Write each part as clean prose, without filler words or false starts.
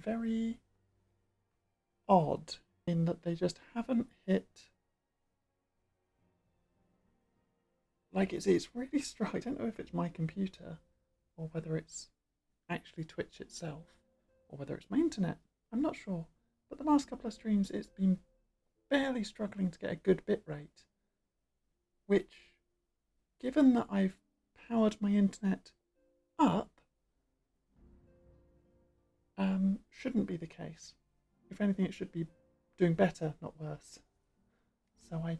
very odd in that they just haven't hit. Like it's really strong. I don't know if it's my computer or whether it's actually Twitch itself or whether it's my internet. I'm not sure. But the last couple of streams it's been barely struggling to get a good bit rate. Which, given that I've powered my internet up, shouldn't be the case. If anything, it should be doing better, not worse. So I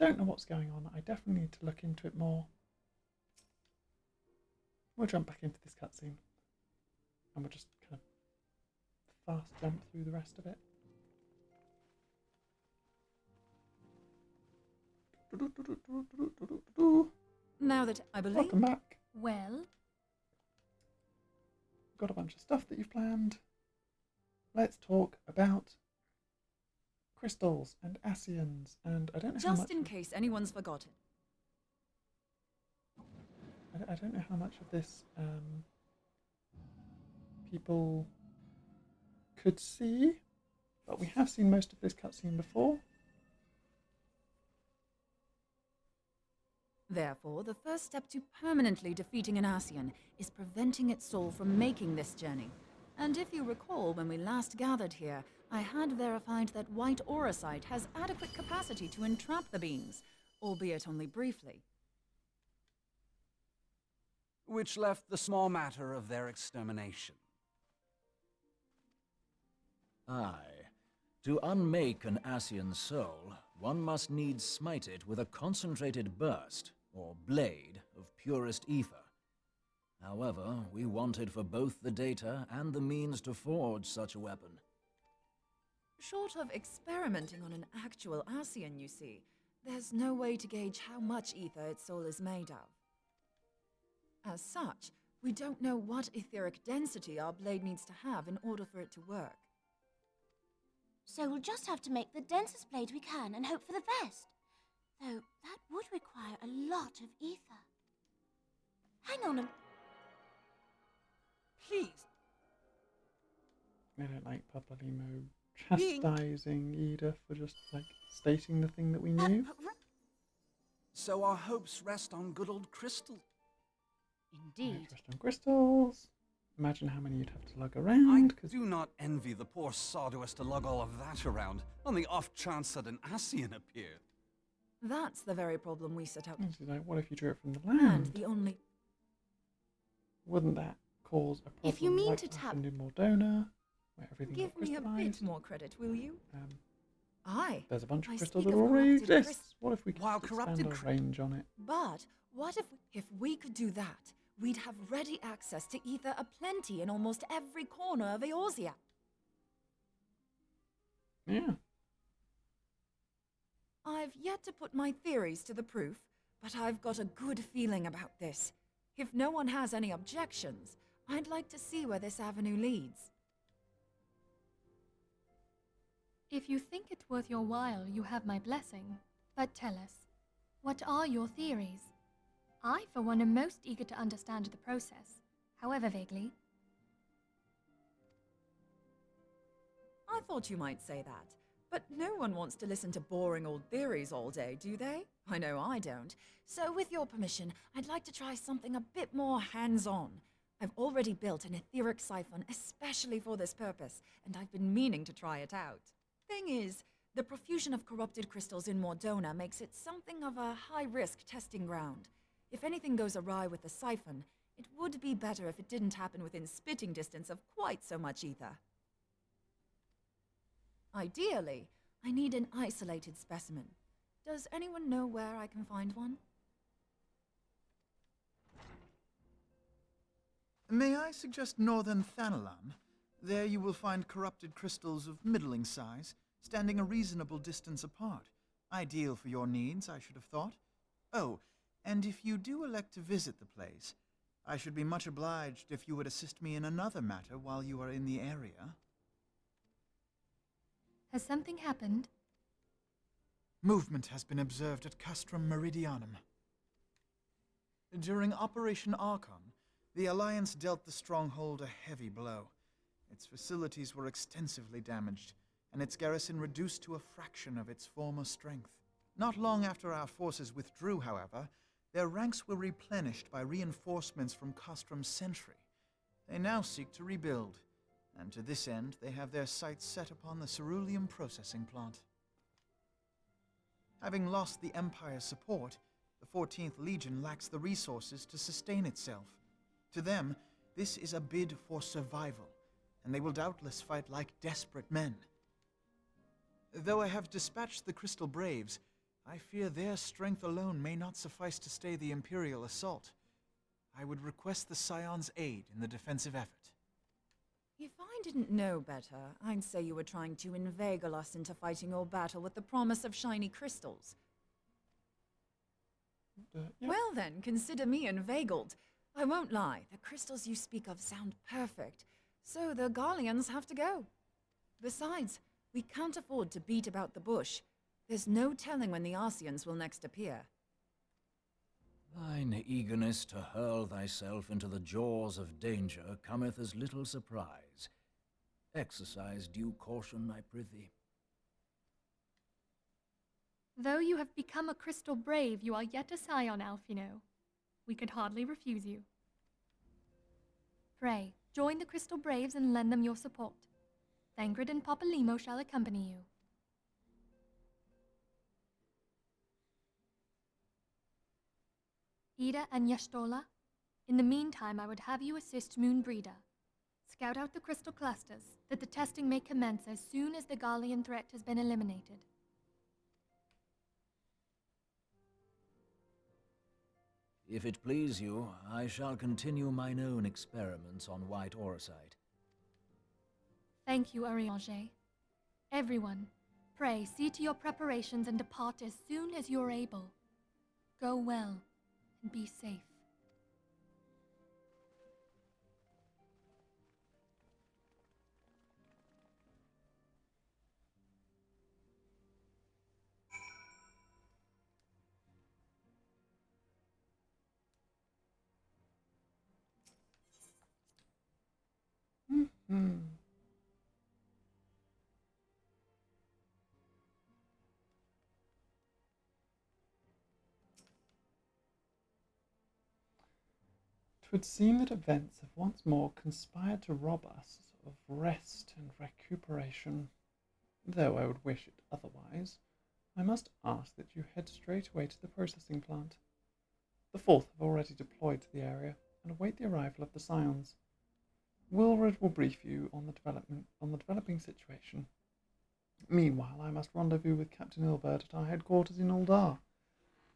don't know what's going on. I definitely need to look into it more. We'll jump back into this cutscene. And we'll just kind of fast jump through the rest of it. Now that I believe... Welcome back. Well, Got a bunch of stuff that you've planned. Let's talk about crystals and Asians, and I don't know how much... Just in case anyone's forgotten. I don't know how much of this people could see, but we have seen most of this cutscene before. Therefore, the first step to permanently defeating an Asian is preventing its soul from making this journey. And if you recall, when we last gathered here, I had verified that white auracite has adequate capacity to entrap the beings, albeit only briefly. Which left the small matter of their extermination. Aye. To unmake an Asian soul, one must needs smite it with a concentrated burst, or blade, of purest ether. However, we wanted for both the data and the means to forge such a weapon. Short of experimenting on an actual Asian, you see, there's no way to gauge how much ether its soul is made of. As such, we don't know what etheric density our blade needs to have in order for it to work. so we'll just have to make the densest blade we can and hope for the best. Though that would require a lot of ether. Hang on a... Please. I don't like Papalymo chastising Ida for just, like, stating the thing that we knew. So our hopes rest on good old crystal. Indeed. Rest on crystals. Imagine how many you'd have to lug I around. do not envy the poor sod who has to lug all of that around on the off chance that an Asian appeared. That's the very problem we set out. It's like, what if you drew it from the And land? the only... Wouldn't that cause a problem If you mean like to what tap... happened in Mordona, where everything Give got me a bit crystallized? more credit, will you? Um, Aye. there's a bunch of I crystals speak that of already corrupted exist. What if we could While just corrupted expand our range on it? But what if we could do that, we'd have ready access to ether aplenty in almost every corner of Eorzea. Yeah. I've yet to put my theories to the proof, but I've got a good feeling about this. If no one has any objections, I'd like to see where this avenue leads. If you think it worth your while, you have my blessing. But tell us, what are your theories? I, for one, am most eager to understand the process, however vaguely. I thought you might say that, but no one wants to listen to boring old theories all day, do they? I know I don't. So with your permission, I'd like to try something a bit more hands-on. I've already built an etheric siphon especially for this purpose, and I've been meaning to try it out. Thing is, the profusion of corrupted crystals in Mordona makes it something of a high-risk testing ground. If anything goes awry with the siphon, it would be better if it didn't happen within spitting distance of quite so much ether. Ideally, I need an isolated specimen. Does anyone know where I can find one? May I suggest northern Thanalan? There you will find corrupted crystals of middling size, standing a reasonable distance apart. Ideal for your needs, I should have thought. Oh, and if you do elect to visit the place, I should be much obliged if you would assist me in another matter while you are in the area. Has something happened? Movement has been observed at Castrum Meridianum. During Operation Archon, the Alliance dealt the stronghold a heavy blow. Its facilities were extensively damaged, and its garrison reduced to a fraction of its former strength. Not long after our forces withdrew, however, their ranks were replenished by reinforcements from Kostrom's sentry. They now seek to rebuild, and to this end they have their sights set upon the ceruleum processing plant. Having lost the Empire's support, the 14th Legion lacks the resources to sustain itself. To them, this is a bid for survival, and they will doubtless fight like desperate men. Though I have dispatched the Crystal Braves, I fear their strength alone may not suffice to stay the Imperial assault. I would request the Scion's aid in the defensive effort. If I didn't know better, I'd say you were trying to inveigle us into fighting your battle with the promise of shiny crystals. Yeah. Well then, consider me inveigled. I won't lie, the crystals you speak of sound perfect, so the Garleans have to go. Besides, we can't afford to beat about the bush. There's no telling when the Arsians will next appear. Thine eagerness to hurl thyself into the jaws of danger cometh as little surprise. Exercise due caution, I prithee. Though you have become a Crystal Brave, you are yet a Scion, Alphino. We could hardly refuse you. Pray, join the Crystal Braves and lend them your support. Thangred and Papalymo shall accompany you. Ida and Yashtola, in the meantime I would have you assist Moenbryda. Scout out the crystal clusters, that the testing may commence as soon as the Garlean threat has been eliminated. If it please you, I shall continue mine own experiments on white orosite. Thank you, Arianger. Everyone, pray see to your preparations and depart as soon as you're able. Go well, and be safe. Hmm. Twould seem that events have once more conspired to rob us of rest and recuperation. Though I would wish it otherwise, I must ask that you head straight away to the processing plant. The Fourth have already deployed to the area and await the arrival of the Scions. Wilred will brief you on the developing situation. Meanwhile, I must rendezvous with Captain Ilbert at our headquarters in Uldar.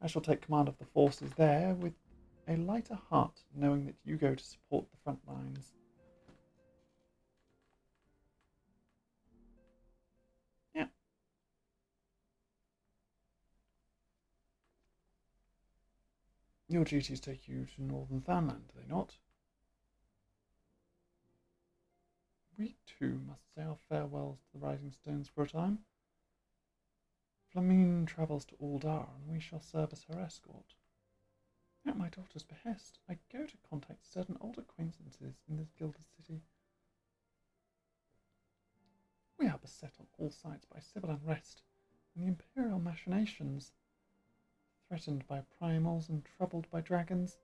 I shall take command of the forces there with a lighter heart, knowing that you go to support the front lines. Yeah. Your duties take you to northern Thanland, do they not? We too must say our farewells to the Rising Stones for a time. Flamine travels to Uldar, and we shall serve as her escort. At my daughter's behest, I go to contact certain old acquaintances in this gilded city. We are beset on all sides by civil unrest and the imperial machinations. Threatened by primals and troubled by dragons,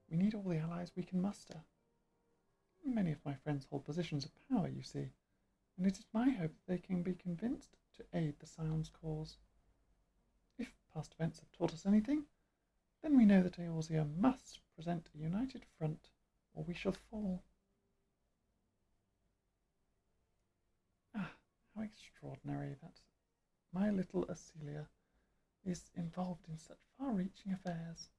we need all the allies we can muster. Many of my friends hold positions of power, you see, and it is my hope that they can be convinced to aid the Scion's cause. If past events have taught us anything, then we know that Eorzea must present a united front, or we shall fall. Ah, how extraordinary that my little Acelia is involved in such far-reaching affairs.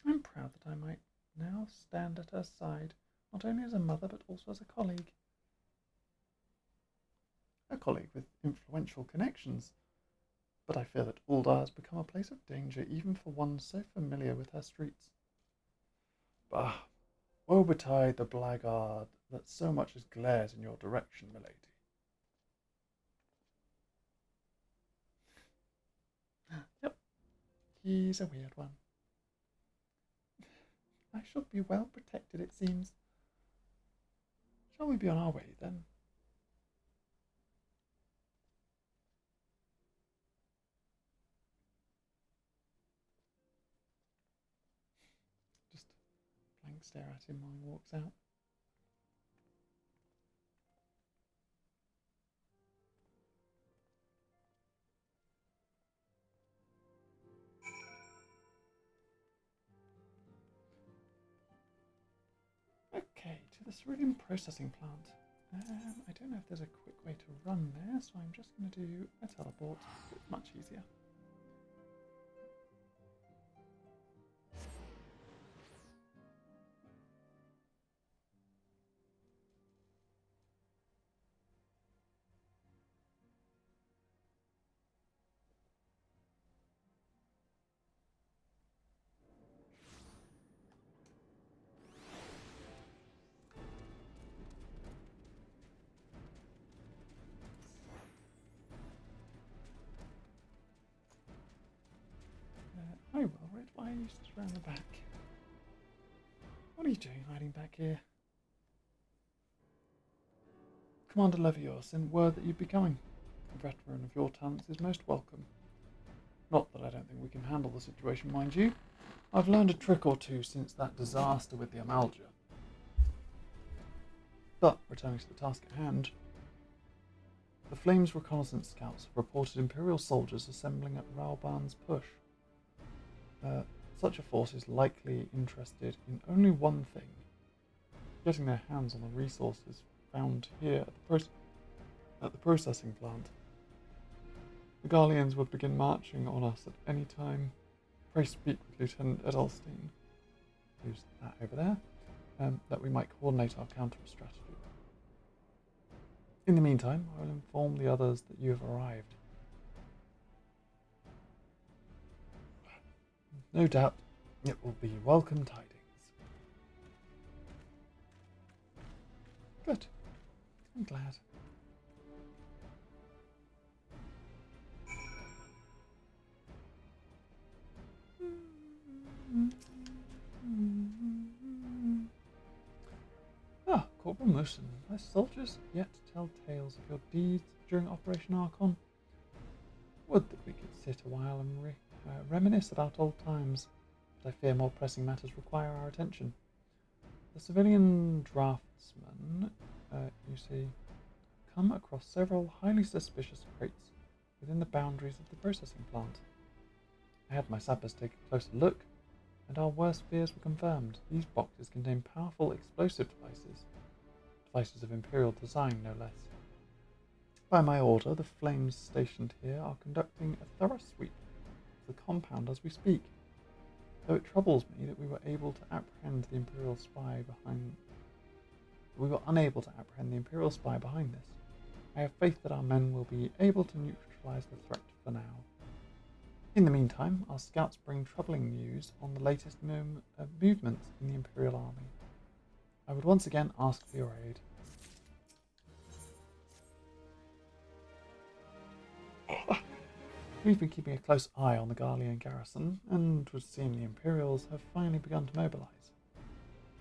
I'm proud that I might now stand at her side, not only as a mother, but also as a colleague. A colleague with influential connections. But I fear that Uldar has become a place of danger, even for one so familiar with her streets. Bah, woe betide the blackguard that so much as glares in your direction, milady. Yep, he's a weird one. I shall be well protected, it seems. Shall we be on our way then? Just blank stare at him while he walks out. Okay, to the cerulean processing plant. I don't know if there's a quick way to run there, so I'm just going to do a teleport. It's much easier. Hi, Wilred. Why are you stood around the back? What are you doing hiding back here? Commander Levior sent word that you'd be coming. A veteran of your talents is most welcome. Not that I don't think we can handle the situation, mind you. I've learned a trick or two since that disaster with the Amalja. But, returning to the task at hand, the Flames reconnaissance scouts have reported Imperial soldiers assembling at Rauban's push. Such a force is likely interested in only one thing: getting their hands on the resources found here at the processing plant. The Garleans would begin marching on us at any time. Pray speak with Lieutenant Edelstein, who's that over there, that we might coordinate our counter strategy. In the meantime, I will inform the others that you have arrived. No doubt it will be welcome tidings. Good. I'm glad. Ah, Corporal Motion, thy soldiers yet tell tales of your deeds during Operation Archon. Would that we could sit a while and reminisce about old times, but I fear more pressing matters require our attention. The civilian draftsman, you see, come across several highly suspicious crates within the boundaries of the processing plant. I had my sappers take a closer look, and our worst fears were confirmed. These boxes contain powerful explosive devices of Imperial design, no less. By my order, the Flames stationed here are conducting a thorough sweep of the compound as we speak, though it troubles me that we were unable to apprehend the Imperial spy behind this. I have faith that our men will be able to neutralize the threat for now. In the meantime, our scouts bring troubling news on the latest movements in the Imperial army. I would once again ask for your aid. We've been keeping a close eye on the Garlean garrison, and would seem the Imperials have finally begun to mobilise.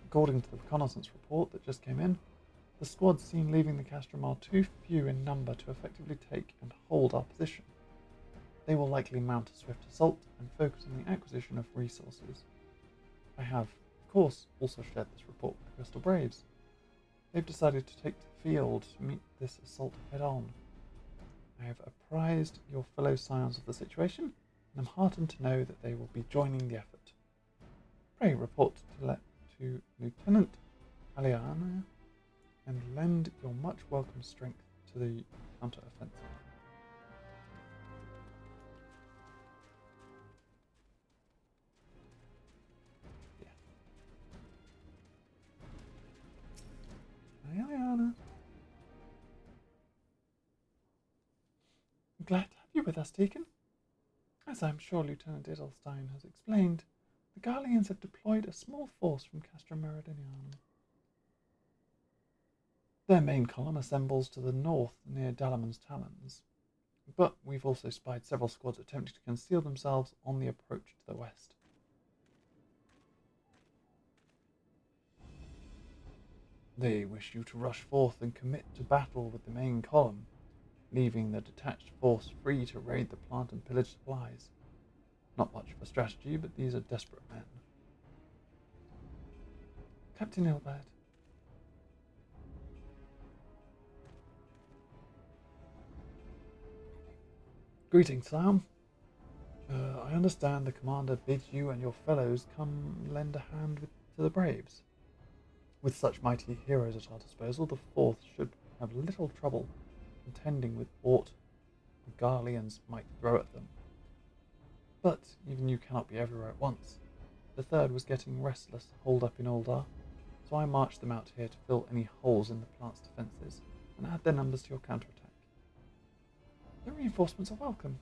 According to the reconnaissance report that just came in, the squads seen leaving the castrum are too few in number to effectively take and hold our position. They will likely mount a swift assault and focus on the acquisition of resources. I have, of course, also shared this report with the Crystal Braves. They've decided to take to the field to meet this assault head-on. I have apprised your fellow scions of the situation, and am heartened to know that they will be joining the effort. Pray report to Lieutenant Aliana and lend your much welcome strength to the counter-offensive. Aliana. I'm glad to have you with us, Deacon. As I'm sure Lieutenant Edelstein has explained, the Garleans have deployed a small force from Castra Meridinianum. Their main column assembles to the north near Dalaman's Talons, but we've also spied several squads attempting to conceal themselves on the approach to the west. They wish you to rush forth and commit to battle with the main column, leaving the detached force free to raid the plant and pillage supplies. Not much of a strategy, but these are desperate men. Captain Ilbert. Greetings, Sam. I understand the commander bids you and your fellows come lend a hand to the Braves. With such mighty heroes at our disposal, the Fourth should have little trouble contending with aught the Garleans might throw at them. But even you cannot be everywhere at once. The Third was getting restless, holed up in Uldar, so I marched them out here to fill any holes in the plant's defences and add their numbers to your counterattack. The reinforcements are welcome.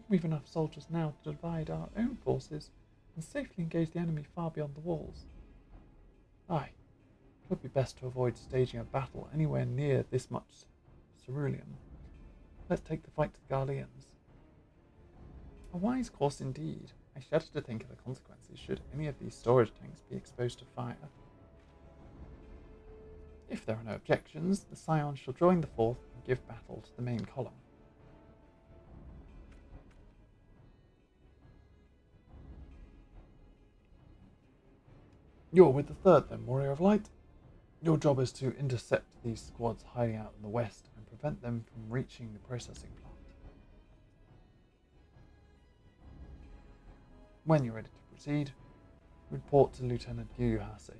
We've enough soldiers now to divide our own forces and safely engage the enemy far beyond the walls. Aye, it would be best to avoid staging a battle anywhere near this much ceruleum. Let's take the fight to the Garleans. A wise course indeed. I shudder to think of the consequences should any of these storage tanks be exposed to fire. If there are no objections, the Scions shall join the Fourth and give battle to the main column. You're with the Third then, Warrior of Light? Your job is to intercept these squads hiding out in the west and prevent them from reaching the processing plant. When you're ready to proceed, report to Lieutenant Yuyuhase.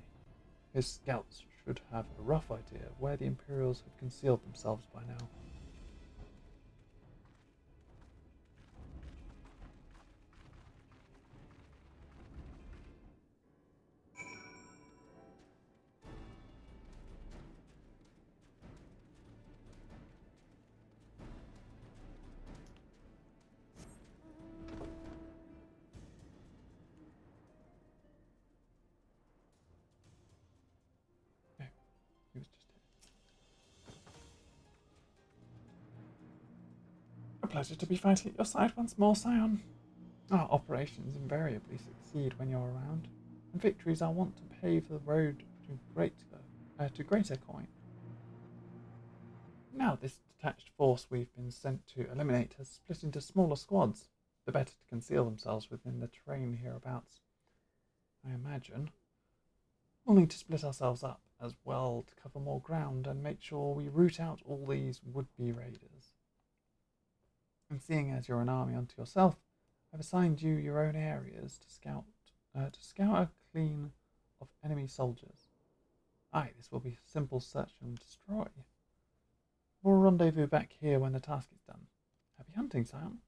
His scouts should have a rough idea where the Imperials have concealed themselves by now. He was just here. A pleasure to be fighting at your side once more, Scion. Our operations invariably succeed when you're around, and victories are wont to pave the road to greater coin. Now this detached force we've been sent to eliminate has split into smaller squads, the better to conceal themselves within the terrain hereabouts. I imagine we'll need to split ourselves up as well to cover more ground and make sure we root out all these would-be raiders. And seeing as you're an army unto yourself, I've assigned you your own areas to scour clean of enemy soldiers. Aye, this will be a simple search and destroy. We'll rendezvous back here when the task is done. Happy hunting, Scion.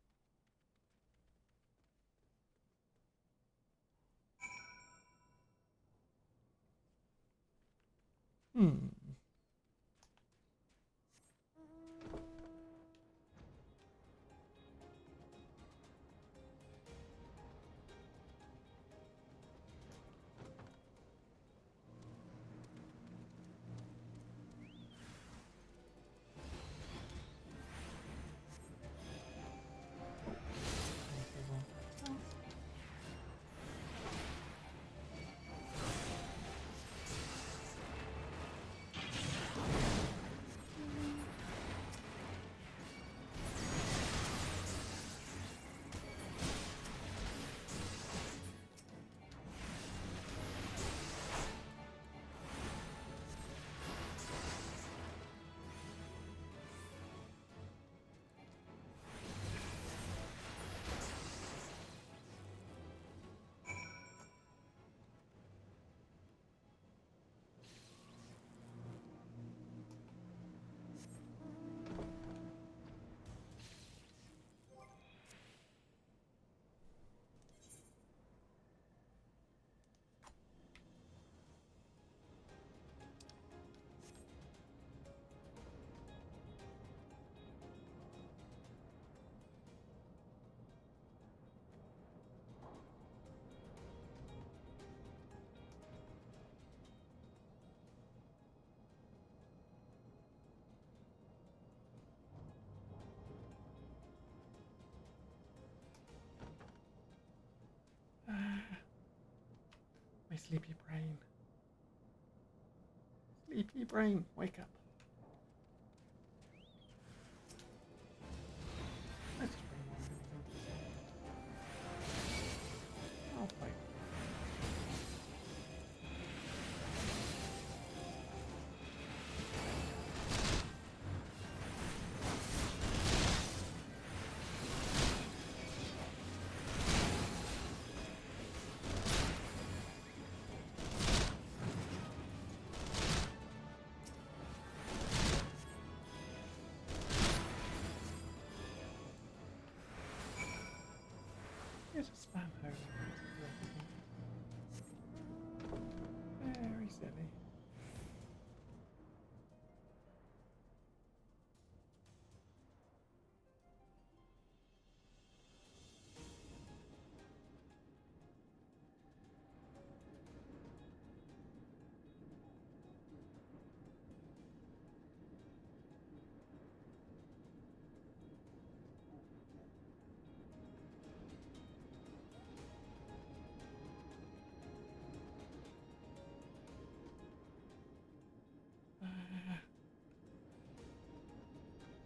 brain, wake up. Let's just bring one in. I'll fight. Here's a spam hose. Very silly.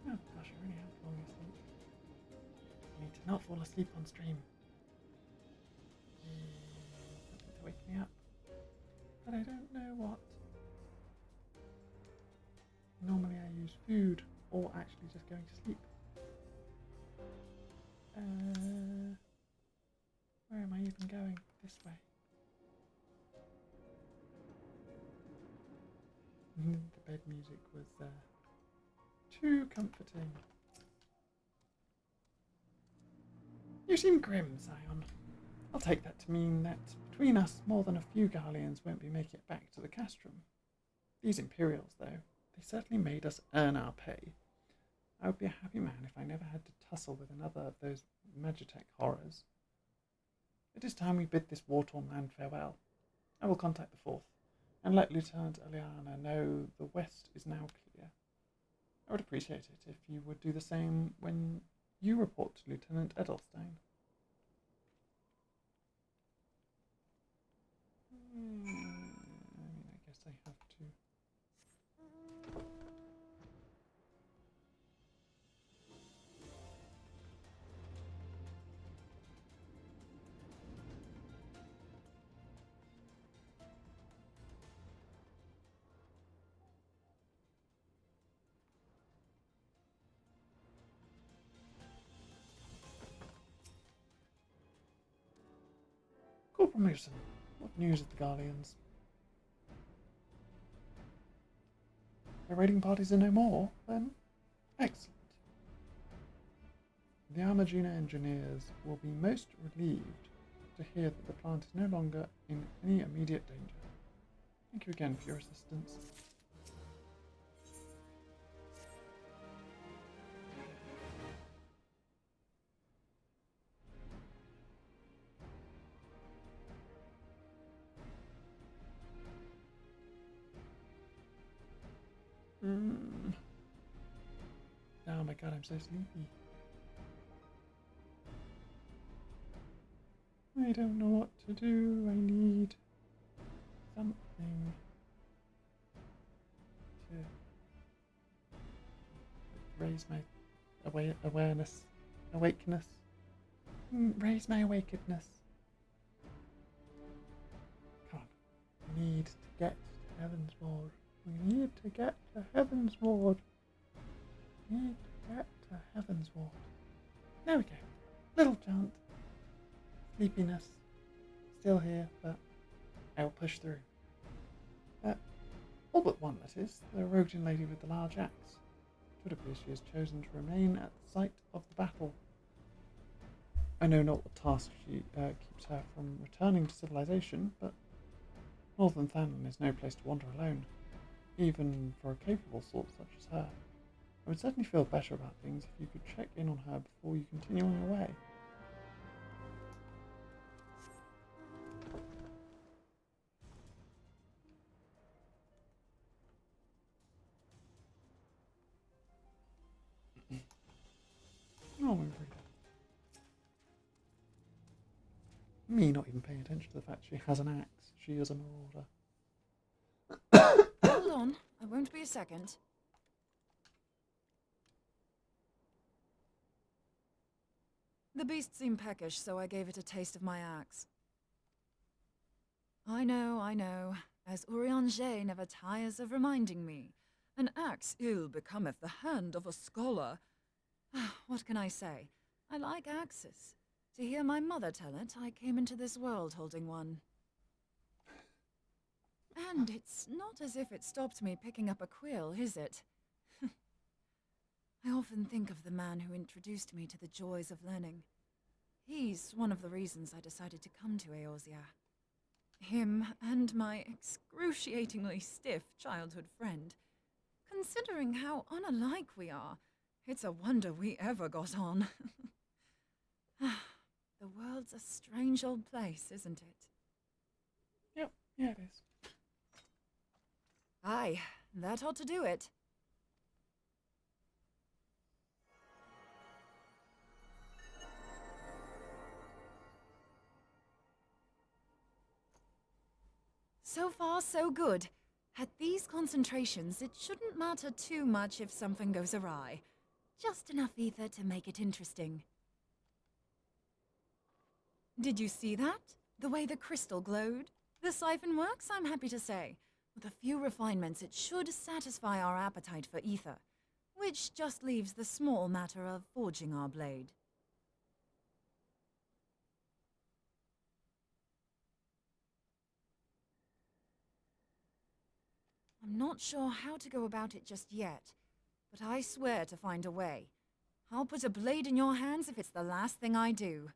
Oh gosh, I really am falling asleep. I need to not fall asleep on stream. Something to wake me up. But I don't know what. Normally I use food or actually just going to sleep. Where am I even going? This way. The bed music was too comforting. You seem grim, Zion. I'll take that to mean that between us, more than a few Garleans won't be making it back to the castrum. These Imperials, though, they certainly made us earn our pay. I would be a happy man if I never had to tussle with another of those Magitech horrors. It is time we bid this war-torn land farewell. I will contact the Fourth, and let Lieutenant Eliana know the west is now clear. I would appreciate it if you would do the same when you report to Lieutenant Edelstein. I guess I have to. Corporal Newson, what news of the Garleans? The raiding parties are no more, then? Excellent. The Armagina engineers will be most relieved to hear that the plant is no longer in any immediate danger. Thank you again for your assistance. Oh my god, I'm so sleepy. I don't know what to do. I need something to raise my awareness, awakeness. Raise my awakeness. Come on. We need to get to Heaven's Ward. We need to get to Heaven's Ward. We need to get to Heaven's Ward. There we go. Little chant. Sleepiness. Still here, but I will push through. All but one, that is. The Rogan lady with the large axe. It would appear she has chosen to remain at the site of the battle. I know not what task she keeps her from returning to civilization, but Northern Thanon is no place to wander alone, even for a capable sort such as her. I would certainly feel better about things if you could check in on her before you continue on your way. Oh, Moenbryda. Me not even paying attention to the fact she has an axe. She is a marauder. hold on. I won't be a second. The beast seemed peckish, so I gave it a taste of my axe. I know, as Urianger never tires of reminding me. An axe ill becometh the hand of a scholar. What can I say? I like axes. To hear my mother tell it, I came into this world holding one. And it's not as if it stopped me picking up a quill, is it? I often think of the man who introduced me to the joys of learning. He's one of the reasons I decided to come to Eorzea. Him and my excruciatingly stiff childhood friend. Considering how unalike we are, it's a wonder we ever got on. The world's a strange old place, isn't it? Yep, yeah, it is. Aye, that ought to do it. So far, so good. At these concentrations, it shouldn't matter too much if something goes awry. Just enough ether to make it interesting. Did you see that? The way the crystal glowed? The siphon works, I'm happy to say. With a few refinements, it should satisfy our appetite for ether, which just leaves the small matter of forging our blade. I'm not sure how to go about it just yet, but I swear to find a way. I'll put a blade in your hands if it's the last thing I do.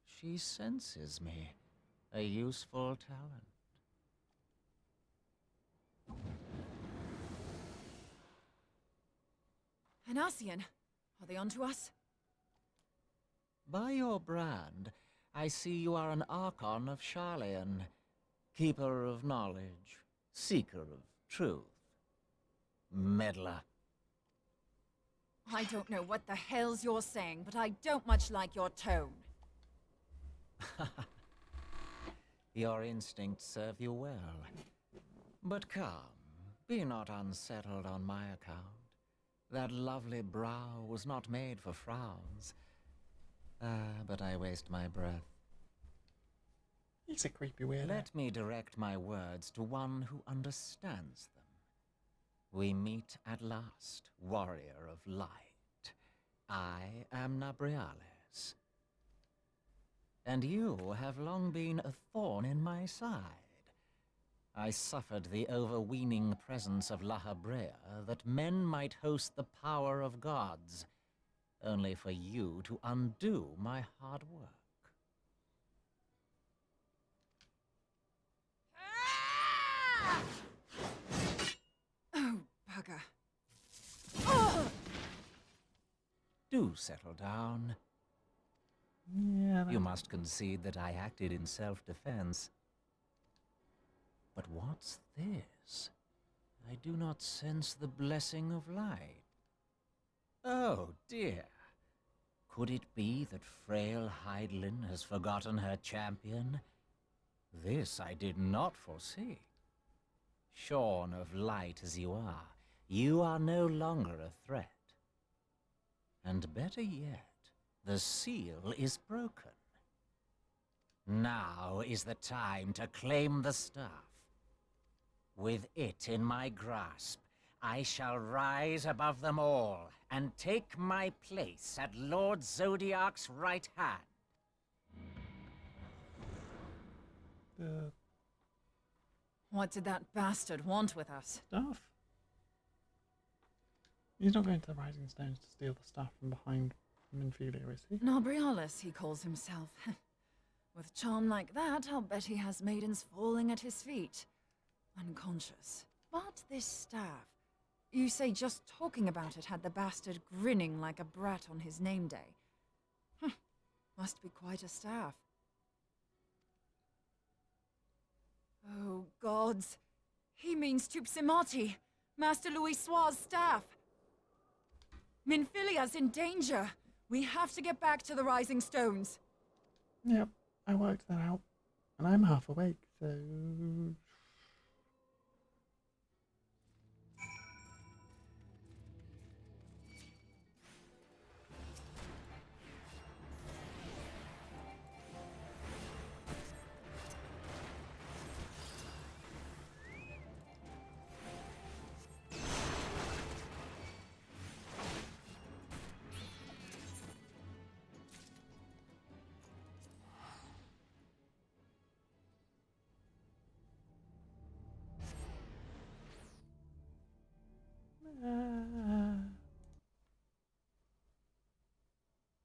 She senses me. A useful talent. An Ascian, are they onto us? By your brand, I see you are an Archon of Sharlayan, keeper of knowledge, seeker of truth. Meddler. I don't know what the hell's you're saying, but I don't much like your tone. Your instincts serve you well. But come, be not unsettled on my account. That lovely brow was not made for frowns. But I waste my breath. He's a creepy weirdo. Let me direct my words to one who understands them. We meet at last, warrior of light. I am Nabriales. And you have long been a thorn in my side. I suffered the overweening presence of La Habrea that men might host the power of gods, only for you to undo my hard work. Oh, bugger. Oh! Do settle down. Yeah, You must concede that I acted in self-defense. But what's this? I do not sense the blessing of light. Oh, dear. Could it be that frail Hydelin has forgotten her champion? This I did not foresee. Shorn of light as you are no longer a threat. And better yet, the seal is broken. Now is the time to claim the staff. With it in my grasp, I shall rise above them all and take my place at Lord Zodiac's right hand. What did that bastard want with us? Stuff. He's not going to the Rising Stones to steal the stuff from behind Minfilia, is he? Nabriales, he calls himself. With charm like that, I'll bet he has maidens falling at his feet. Unconscious. But this staff, you say just talking about it had the bastard grinning like a brat on his name day. Must be quite a staff. Oh, gods. He means Tupsimati, Master Louis Soir's staff. Minfilia's in danger. We have to get back to the Rising Stones. Yep, I worked that out. And I'm half awake, so...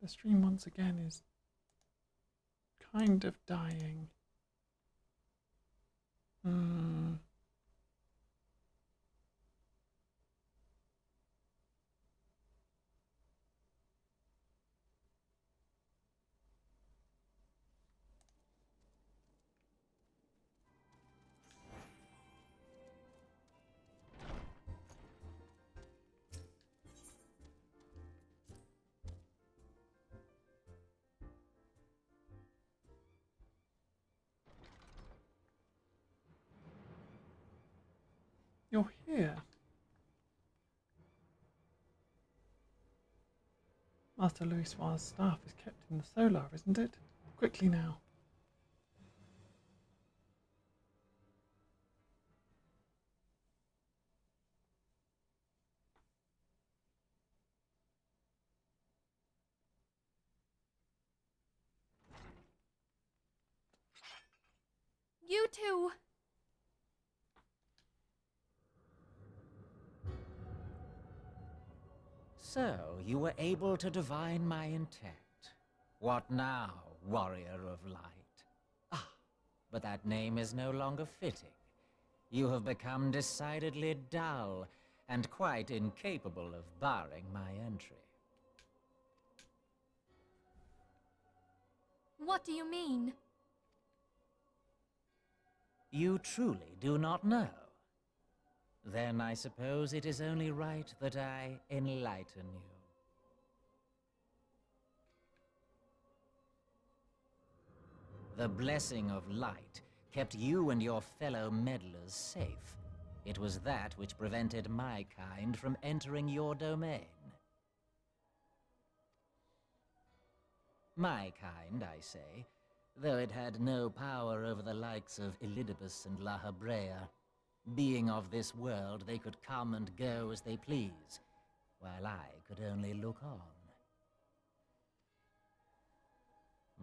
The stream once again is kind of dying. You're here. Master Louis Suar's staff is kept in the solar, isn't it? Quickly now. You two! So, you were able to divine my intent. What now, warrior of light? Ah, but that name is no longer fitting. You have become decidedly dull, and quite incapable of barring my entry. What do you mean? You truly do not know? Then I suppose it is only right that I enlighten you. The blessing of light kept you and your fellow meddlers safe. It was that which prevented my kind from entering your domain. My kind, I say, though it had no power over the likes of Elidibus and La Habrea. Being of this world, they could come and go as they please, while I could only look on.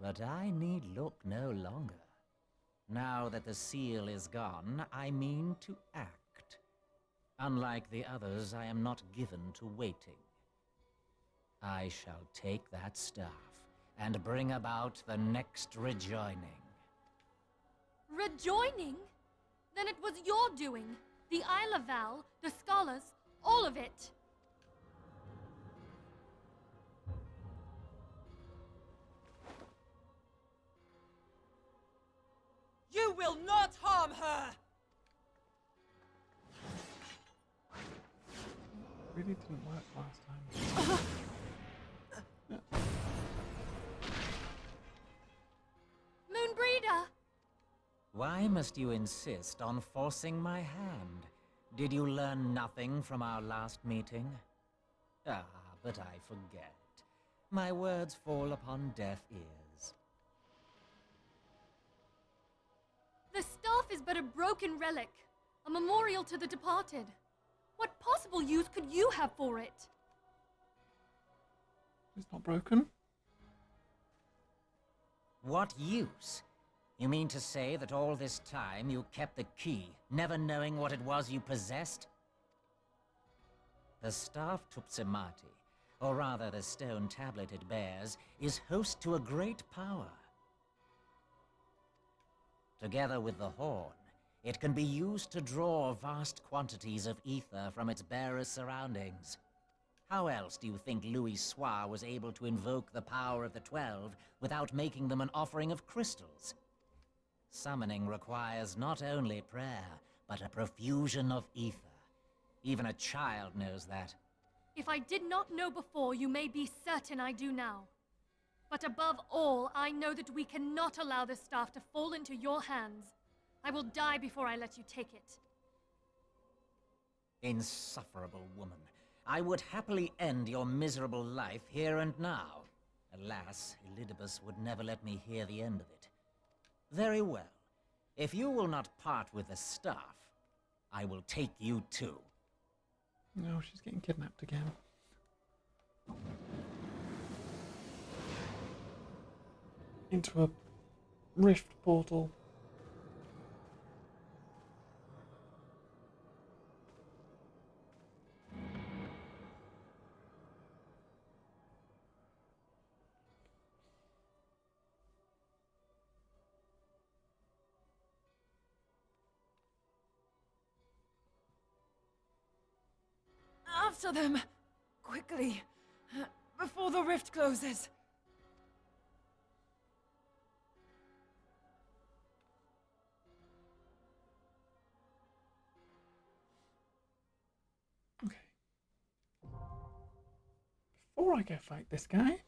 But I need look no longer. Now that the seal is gone, I mean to act. Unlike the others, I am not given to waiting. I shall take that staff and bring about the next rejoining. Rejoining? Then it was your doing. The Isle of Val, the scholars, all of it. You will not harm her! Really didn't work last time. Moenbryda! Why must you insist on forcing my hand? Did you learn nothing from our last meeting? Ah, but I forget. My words fall upon deaf ears. The staff is but a broken relic, a memorial to the departed. What possible use could you have for it? It's not broken. What use? You mean to say that all this time you kept the key, never knowing what it was you possessed? The staff Tupsimati, or rather the stone tablet it bears, is host to a great power. Together with the horn, it can be used to draw vast quantities of ether from its bearer's surroundings. How else do you think Louis Suar was able to invoke the power of the 12 without making them an offering of crystals? Summoning requires not only prayer, but a profusion of ether. Even a child knows that. If I did not know before, you may be certain I do now. But above all, I know that we cannot allow this staff to fall into your hands. I will die before I let you take it. Insufferable woman. I would happily end your miserable life here and now. Alas, Elidibus would never let me hear the end of it. Very well. If you will not part with the staff, I will take you too. No, she's getting kidnapped again. Into a rift portal. After them! Quickly! Before the rift closes! Okay. Before I go fight this guy,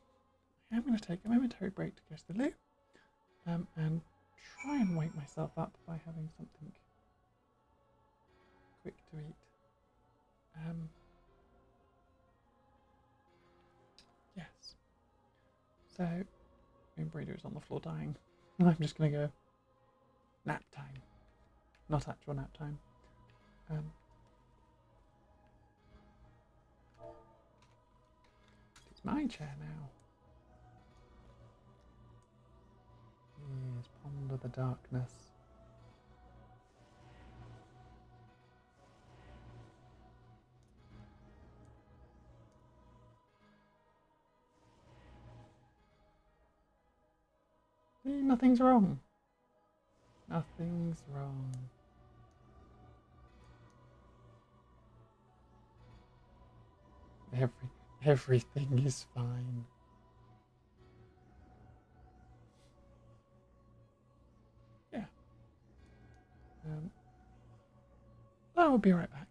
I am going to take a momentary break to go to the loo. And try and wake myself up by having something quick to eat. Yes. So, Moenbryda is on the floor dying. I'm just going to go nap time. Not actual nap time. It's my chair now. Yes, ponder the darkness. See, nothing's wrong. Nothing's wrong. Everything is fine. Yeah. I'll be right back.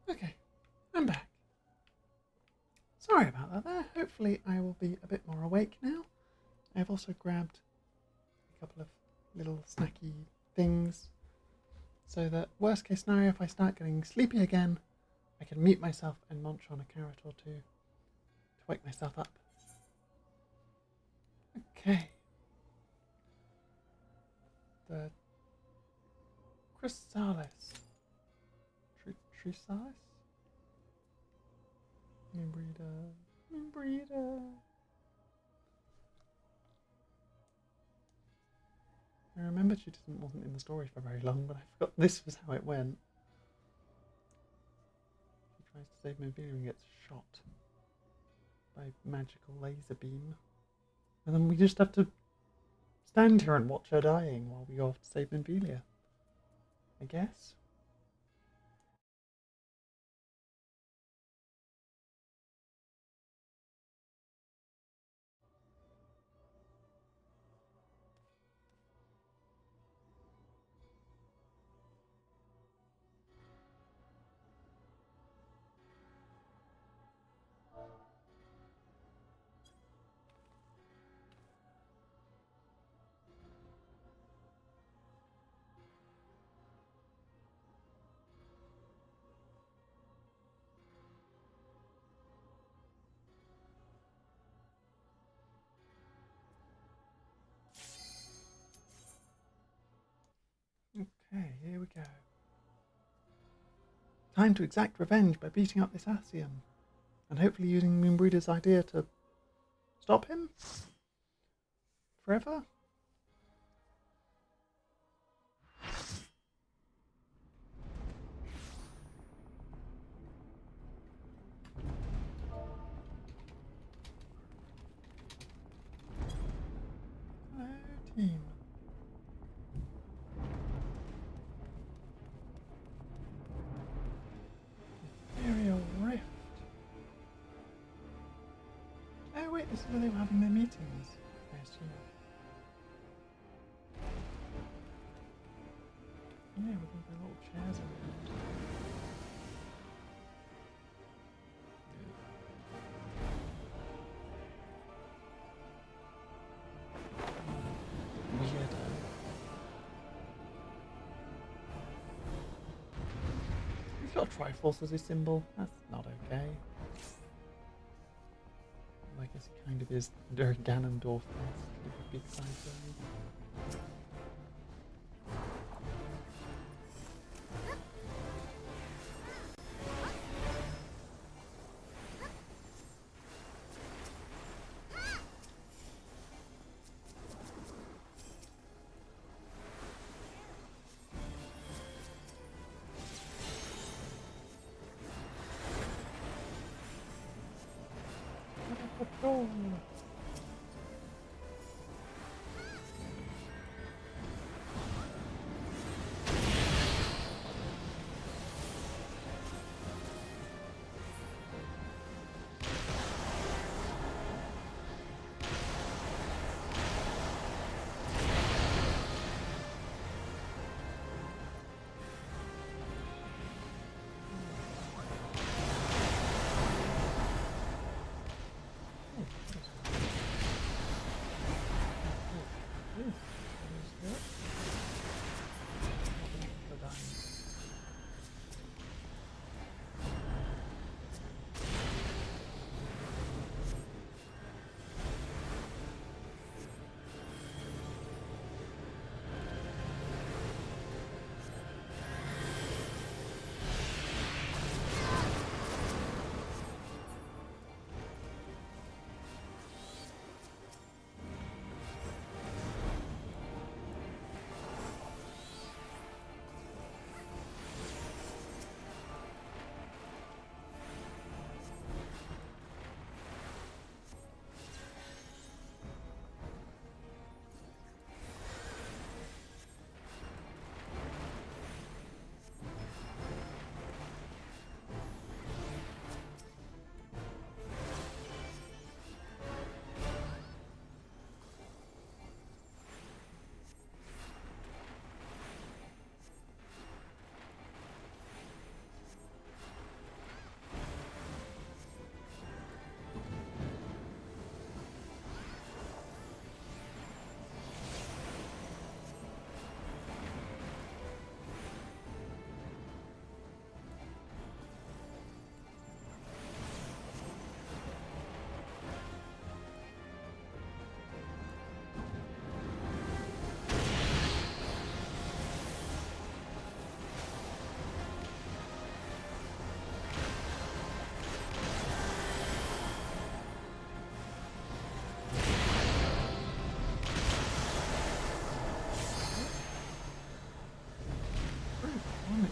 Okay, I'm back. Sorry about that there. Hopefully I will be a bit more awake now. I've also grabbed a couple of little snacky things so that worst case scenario, if I start getting sleepy again, I can mute myself and munch on a carrot or two to wake myself up. Okay. The Chrysalis. Chrysalis? Moenbryda. I remembered she wasn't in the story for very long, but I forgot this was how it went. She tries to save Moenbryda and gets shot by magical laser beam. And then we just have to stand here and watch her dying while we go off to save Moenbryda. I guess. Okay, here we go. Time to exact revenge by beating up this Asian, and hopefully using Moenbryda's idea to stop him? Forever? Hello, team. Imperial Rift. Oh wait, this is where they were having their meetings. I assume. Yeah, with all the little chairs around. Weirdo. He's got a Triforce as his symbol. That's not okay. Well, I guess he kind of is very Ganondorf-esque with a big side blade.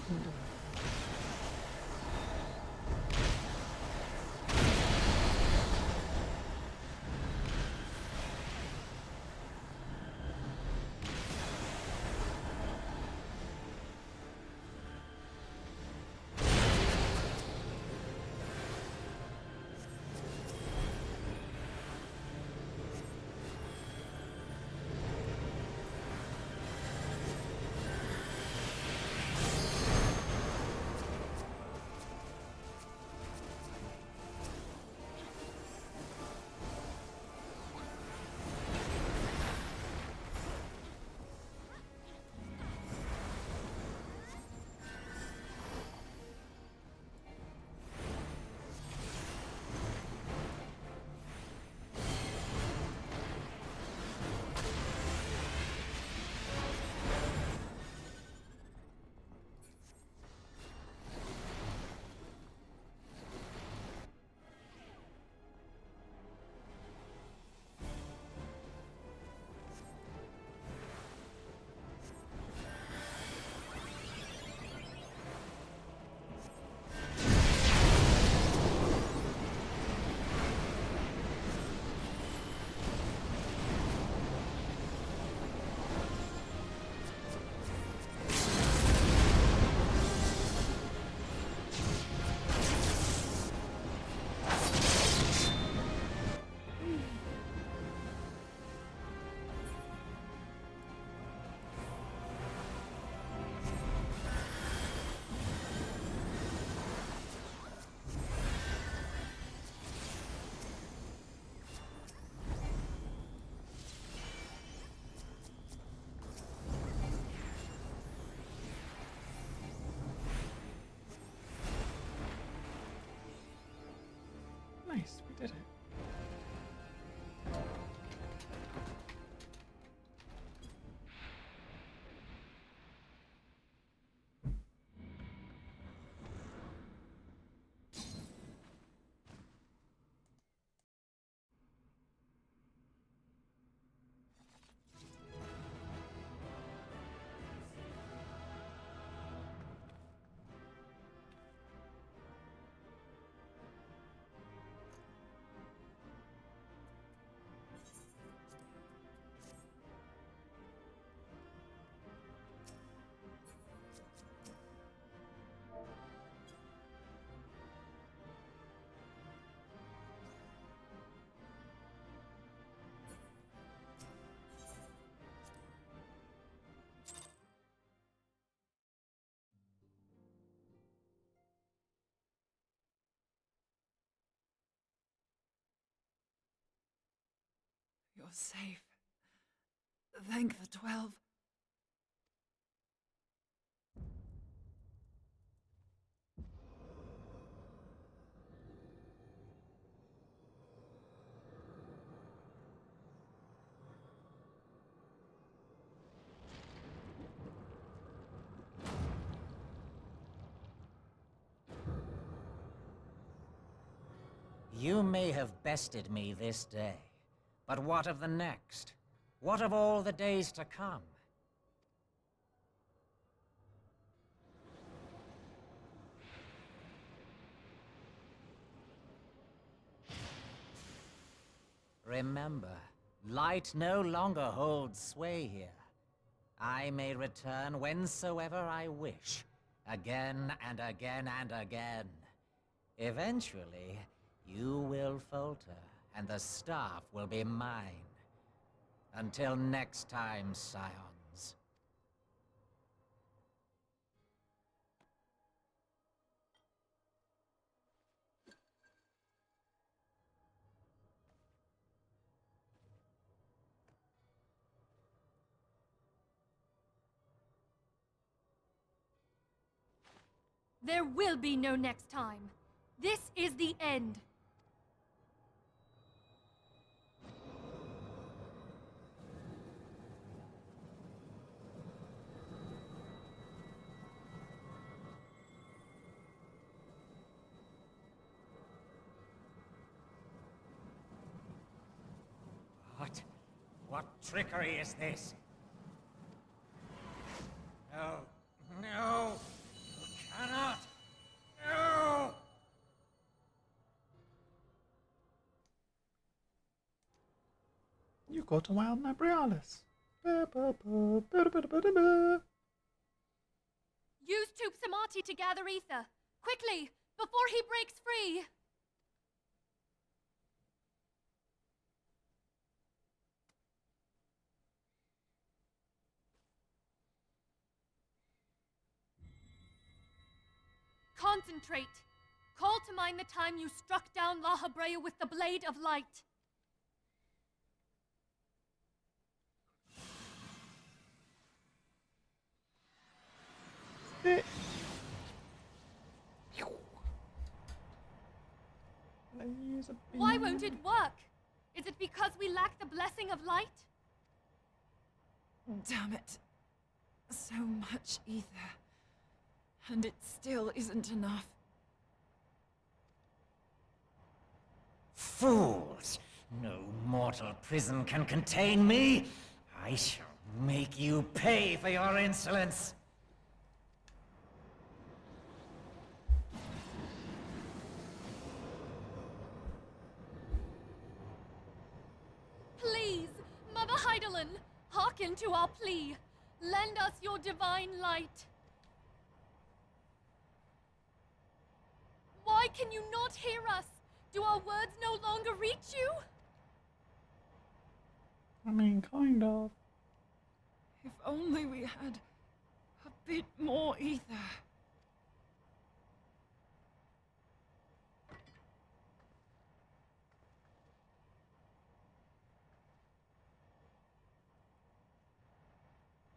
couldn't do it. Nice, we did it. You're safe. Thank the 12. You may have bested me this day, but what of the next? What of all the days to come? Remember, light no longer holds sway here. I may return whensoever I wish, again and again and again. Eventually, you will falter, and the staff will be mine. Until next time, scions. There will be no next time. This is the end. What? What trickery is this? No. No! caught a wild Nabrialis. Use Tube Samati to gather ether. Quickly, before he breaks free. Concentrate. Call to mind the time you struck down La Habrea with the Blade of Light. Why won't it work? Is it because we lack the blessing of light? Damn it. So much ether. And it still isn't enough. Fools! No mortal prison can contain me! I shall make you pay for your insolence! Please, Mother Heidelin, hearken to our plea. Lend us your divine light. Why can you not hear us? Do our words no longer reach you? I mean, kind of. If only we had a bit more ether.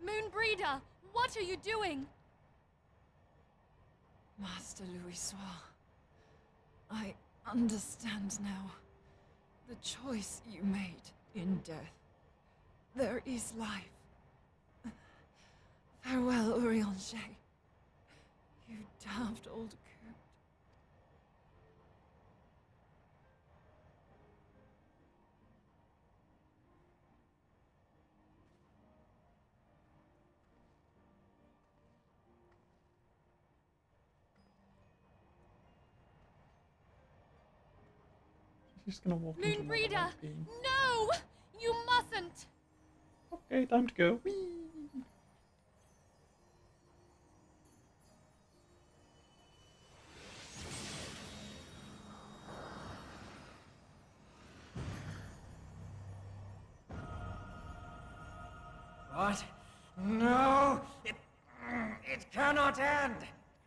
Moenbryda, what are you doing? Master Louis Soir, I understand now. The choice you made in death. There is life. Farewell, Urianger. You daft old coot. She's just gonna walk into another Moenbryda, light beam. no! You mustn't! Okay, time to go. Whee! What? No! It cannot end!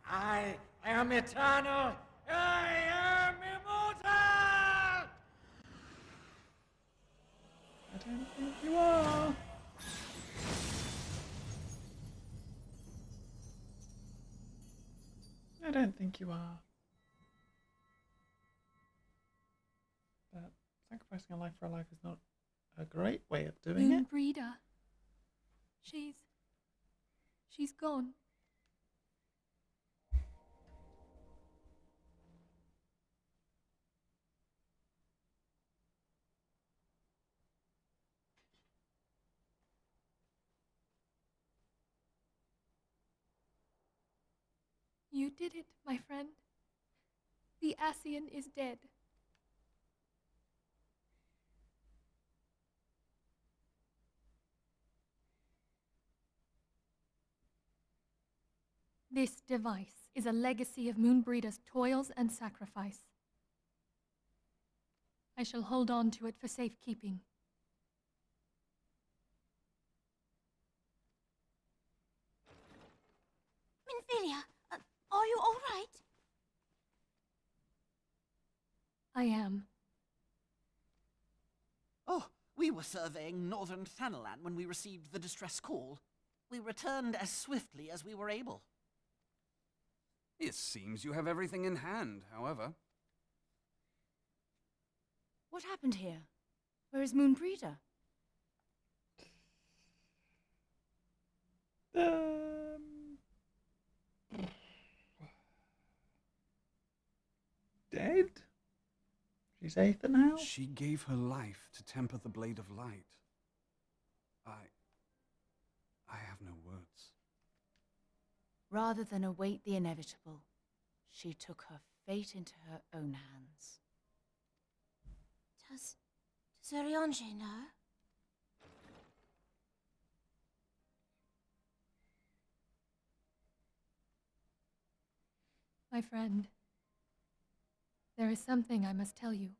I am eternal! I am immortal! I don't think you are. I don't think you are. But sacrificing a life for a life is not a great way of doing it. Moenbryda. She's gone. You did it, my friend. The Ascian is dead. This device is a legacy of Moenbryda's toils and sacrifice. I shall hold on to it for safekeeping. Minfilia, are you all right? I am. Oh, we were surveying northern Thanalan when we received the distress call. We returned as swiftly as we were able. It seems you have everything in hand, however. What happened here? Where is Moenbryda? Dead? She's Aether now? She gave her life to temper the Blade of Light. I have no words. Rather than await the inevitable, she took her fate into her own hands. Does Urianger know? My friend, there is something I must tell you.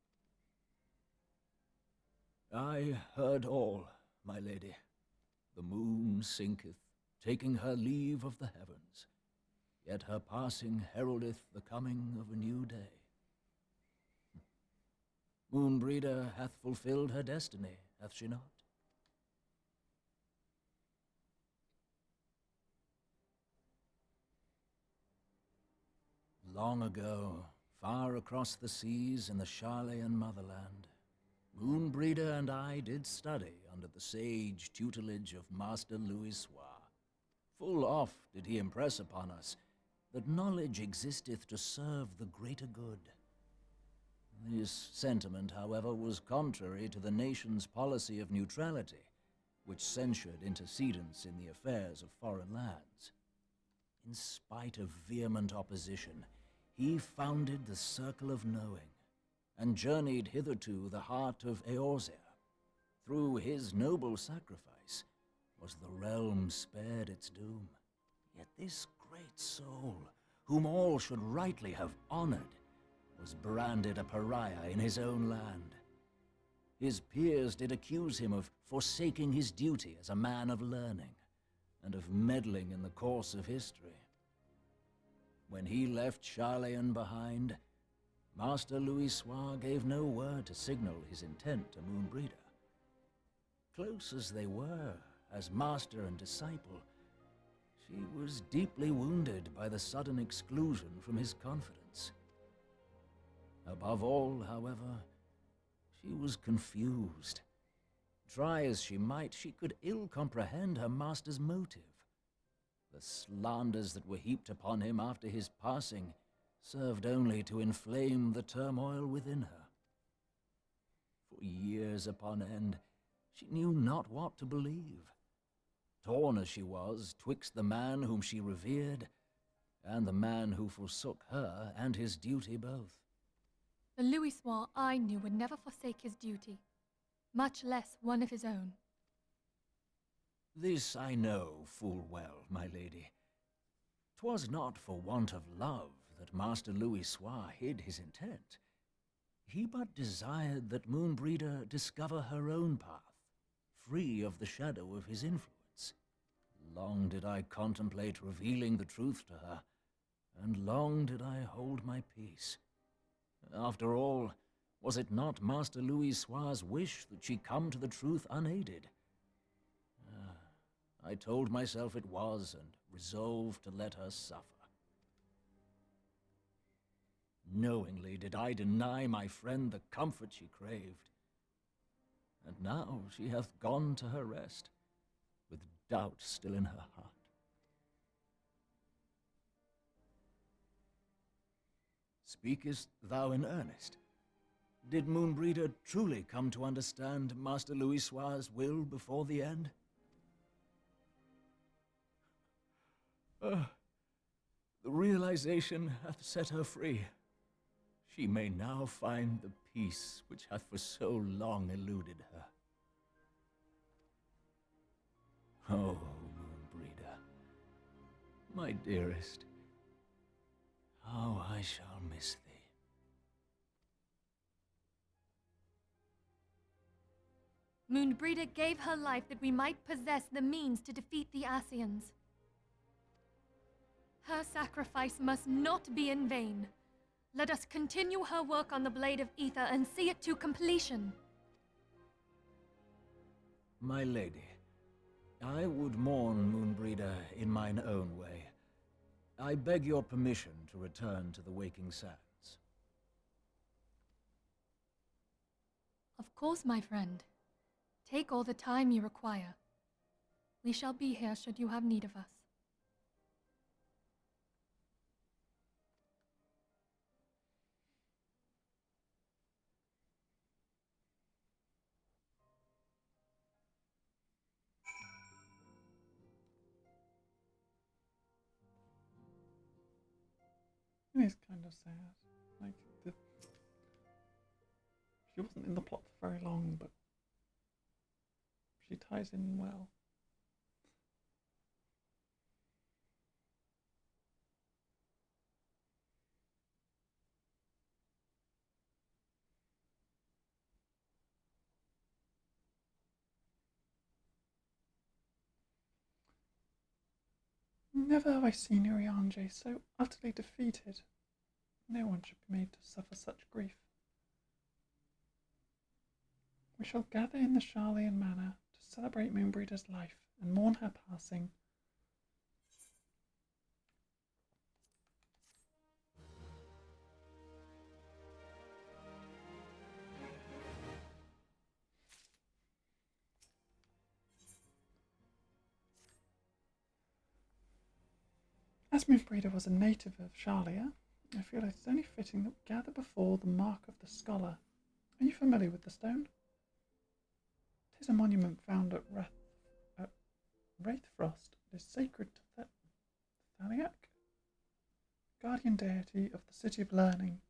I heard all, my lady. The moon sinketh, taking her leave of the heavens. Yet her passing heraldeth the coming of a new day. Moenbryda hath fulfilled her destiny, hath she not? Long ago, far across the seas in the Charlayan motherland, Moenbryda and I did study under the sage tutelage of Master Louis. Full oft did he impress upon us that knowledge existeth to serve the greater good. This sentiment, however, was contrary to the nation's policy of neutrality, which censured intercedence in the affairs of foreign lands. In spite of vehement opposition, he founded the Circle of Knowing, and journeyed hither to the heart of Eorzea. Through his noble sacrifice was the realm spared its doom. Yet this great soul, whom all should rightly have honored, was branded a pariah in his own land. His peers did accuse him of forsaking his duty as a man of learning, and of meddling in the course of history. When he left Charlayan behind, Master Louis gave no word to signal his intent to Moenbryda. Close as they were, as master and disciple, she was deeply wounded by the sudden exclusion from his confidence. Above all, however, she was confused. Try as she might, she could ill comprehend her master's motive. The slanders that were heaped upon him after his passing served only to inflame the turmoil within her. For years upon end, she knew not what to believe, torn as she was twixt the man whom she revered and the man who forsook her and his duty both. The Louisois I knew would never forsake his duty, much less one of his own. This I know full well, my lady. 'Twas not for want of love that Master Louisois hid his intent. He but desired that Moenbryda discover her own path, free of the shadow of his influence. Long did I contemplate revealing the truth to her, and long did I hold my peace. After all, was it not Master Louisois' wish that she come to the truth unaided? I told myself it was, and resolved to let her suffer. Knowingly did I deny my friend the comfort she craved. And now she hath gone to her rest, with doubt still in her heart. Speakest thou in earnest? Did Moenbryda truly come to understand Master Louisois' will before the end? The realization hath set her free. She may now find the peace which hath for so long eluded her. Oh, Moenbryda, my dearest, how I shall miss thee. Moenbryda gave her life that we might possess the means to defeat the Ascians. Her sacrifice must not be in vain. Let us continue her work on the Blade of Ether and see it to completion. My lady, I would mourn Moenbryda in mine own way. I beg your permission to return to the Waking Sands. Of course, my friend. Take all the time you require. We shall be here should you have need of us. It is kind of sad. Like, she wasn't in the plot for very long, but she ties in well. Never have I seen Urianger so utterly defeated. No one should be made to suffer such grief. We shall gather in the Charlian Manor to celebrate Moenbryda's life and mourn her passing. As Moenbryda was a native of Charlia, I feel it is only fitting that we gather before the Mark of the Scholar. Are you familiar with the stone? 'Tis a monument found at Wraithfrost. It is sacred to Thaliak, guardian deity of the City of Learning.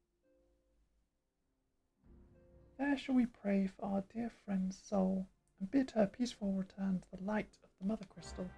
There shall we pray for our dear friend's soul and bid her peaceful return to the light of the Mother Crystal.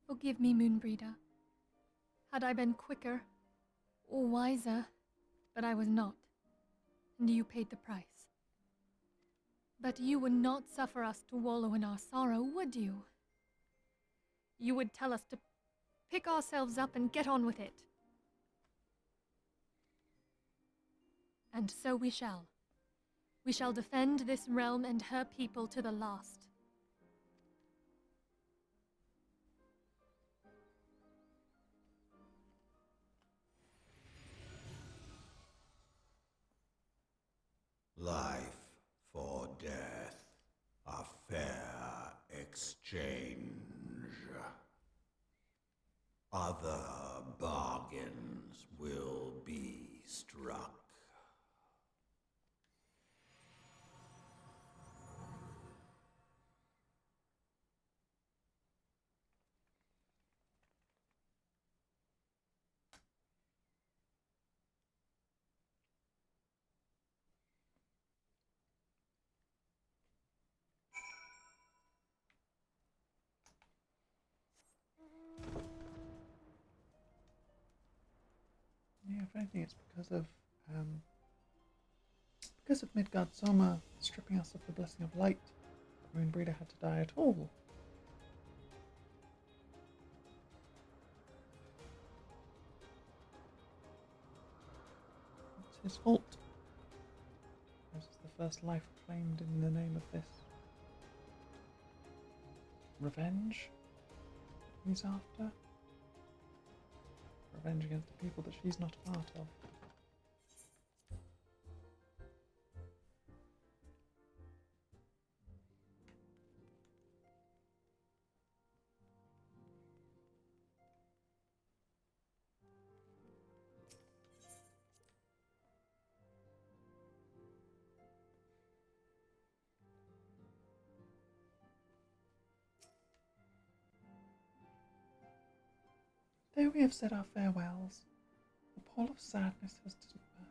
Forgive me, Moenbryda. Had I been quicker or wiser, but I was not, and you paid the price. But you would not suffer us to wallow in our sorrow, would you? You would tell us to pick ourselves up and get on with it. And so we shall. We shall defend this realm and her people to the last. Life for death, a fair exchange. Other bargains will be struck. Yeah, if anything, it's because of Midgard Soma stripping us of the blessing of light that Moenbryda had to die at all. It's his fault. This is the first life claimed in the name of this revenge he's after. Revenge against the people that she's not a part of. Though we have said our farewells, the pall of sadness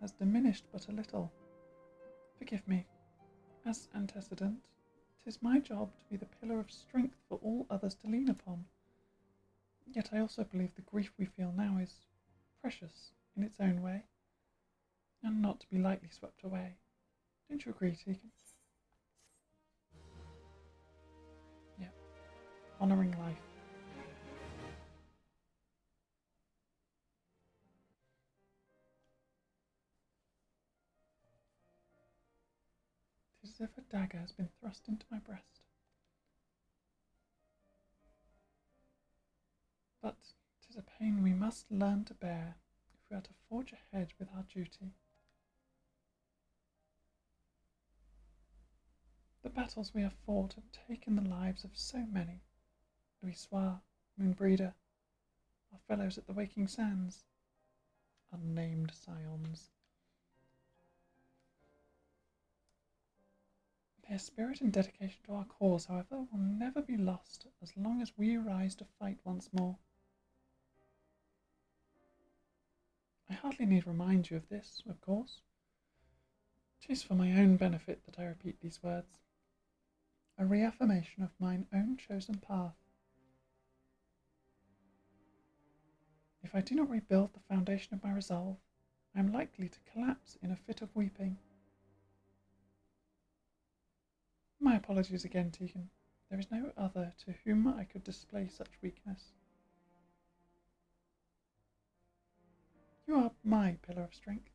has diminished but a little. Forgive me. As antecedent, 'tis my job to be the pillar of strength for all others to lean upon. Yet I also believe the grief we feel now is precious in its own way, and not to be lightly swept away. Don't you agree, Tegan? Yep. Honouring life. It is as if a dagger has been thrust into my breast. But 'tis a pain we must learn to bear if we are to forge ahead with our duty. The battles we have fought have taken the lives of so many. Louisoix, Moenbryda, our fellows at the Waking Sands, unnamed scions. Their spirit and dedication to our cause, however, will never be lost as long as we rise to fight once more. I hardly need remind you of this, of course. 'Tis for my own benefit that I repeat these words, a reaffirmation of mine own chosen path. If I do not rebuild the foundation of my resolve, I am likely to collapse in a fit of weeping. My apologies again, Tegan. There is no other to whom I could display such weakness. You are my pillar of strength,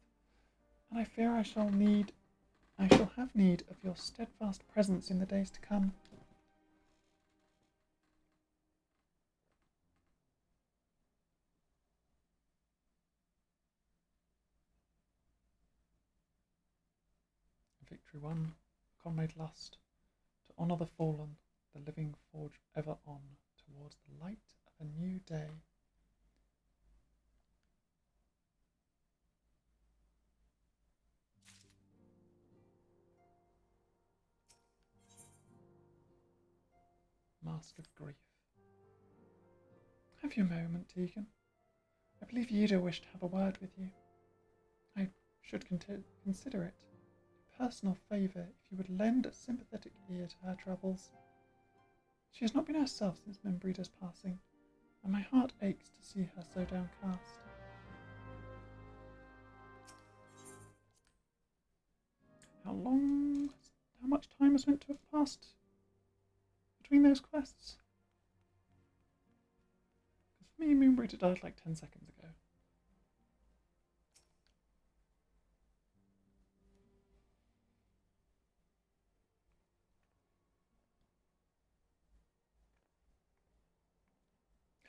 and I fear I shall have need of your steadfast presence in the days to come. Victory won, comrade lost. To honour the fallen, the living forge ever on towards the light of a new day. Mask of Grief. Have you a moment, Tegan? I believe Yida wished to have a word with you. I should consider it a personal favour if you would lend a sympathetic ear to her troubles. She has not been herself since Moenbryda's passing, and my heart aches to see her so downcast. How much time is meant to have passed between those quests? Because for me, Moenbryda died like 10 seconds ago.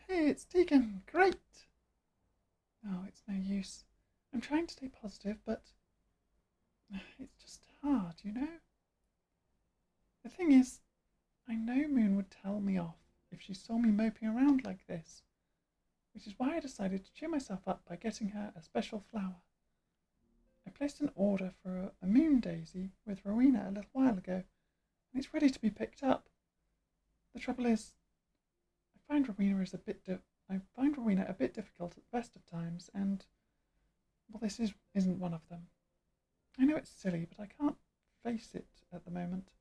Hey, it's Tegan! Great! Oh, it's no use. I'm trying to stay positive, but it's just hard, you know? The thing is, I know Moon would tell me off if she saw me moping around like this, which is why I decided to cheer myself up by getting her a special flower. I placed an order for a moon daisy with Rowena a little while ago, and it's ready to be picked up. The trouble is, I find Rowena a bit difficult at the best of times, and well, this isn't one of them. I know it's silly, but I can't face it at the moment.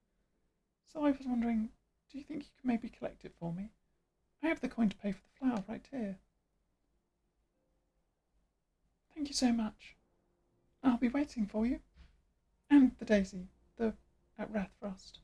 So I was wondering, do you think you could maybe collect it for me? I have the coin to pay for the flower right here. Thank you so much. I'll be waiting for you. And the daisy, at Rathfrost.